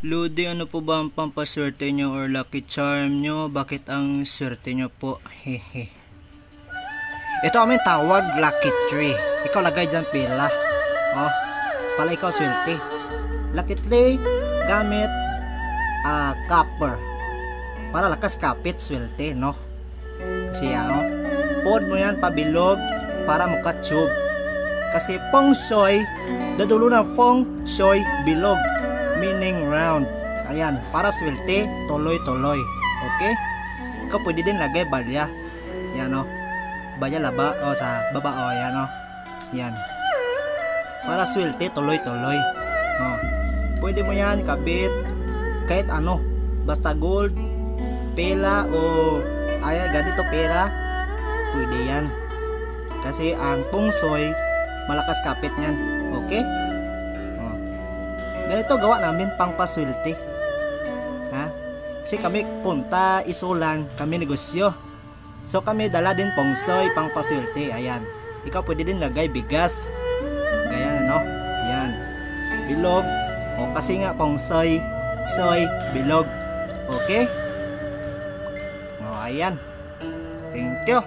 Lodi, ano po ba ang pampaswerte nyo or lucky charm nyo? Bakit ang swerte nyo po? Hehe. Ito aming tawag, lucky tree. Ikaw lagay dyan pila. Oh, pala ikaw swerte. Lucky tree, gamit copper. Para lakas kapit, swerte, no? Kasi ano, pod mo yan pabilog para makatube. Kasi feng shui, dadulo na feng shui bilog. Meaning round. Ayan, para swerte, tuloy-tuloy. Okay? Ikaw pwede din lagay balya. Yan o. Balya laba o sa baba o. Yan o. Yan. Para swerte, tuloy-tuloy. O. Pwede mo yan kabit kahit ano. Basta gold, pera o ganito pera. Pwede yan. Kasi ang feng shui, malakas kapit yan. Okay? Ganito gawa namin pang paswerte. Ha? Kasi kami punta, isulan, kami negosyo. So kami dala din feng shui pang paswerte. Ayan. Ikaw pwede din lagay bigas. Ganyan ano? Ayan. Bilog. O kasi nga feng shui, bilog. Okay? O ayan. Thank you.